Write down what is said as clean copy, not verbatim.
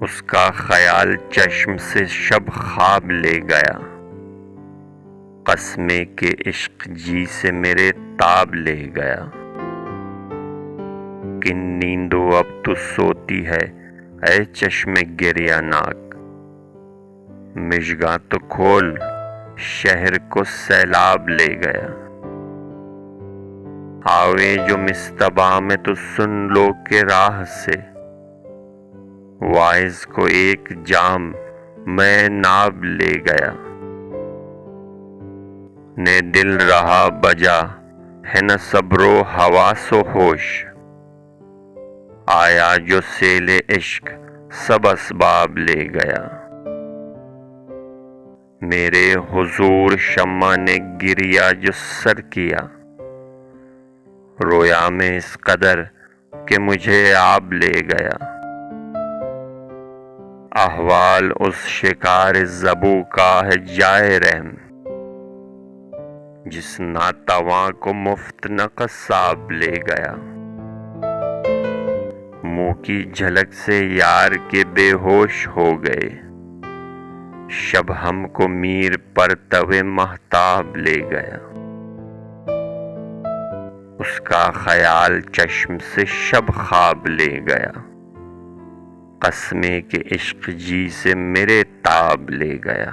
اس کا خیال چشم سے شب خواب لے گیا، قسمیں کہ عشق جی سے میرے تاب لے گیا۔ کن نیندو اب تو سوتی ہے اے چشم گریہ ناک، مژگاں تو کھول شہر کو سیلاب لے گیا۔ آوے جو مصطبہ میں تو سن لو کہ راہ سے، واعظ کو ایک جام میں ناب لے گیا۔ نے دل رہا بجا ہے نہ صبر و حواس و ہوش، آیا جو سیل عشق سب اسباب لے گیا۔ میرے حضور شمع نے گریہ جو سر کیا، رویا میں اس قدر کہ مجھے آب لے گیا۔ احوال اس شکار زبوں کا ہے جائے رحم، جس ناتواں کو مفت نہ قصاب لے گیا۔ منہ کی جھلک سے یار کے بے ہوش ہو گئے، شب ہم کو میر پرتو مہتاب لے گیا۔ اس کا خیال چشم سے شب خواب لے گیا، قسمیں کہ عشق جی سے میرے تاب لے گیا۔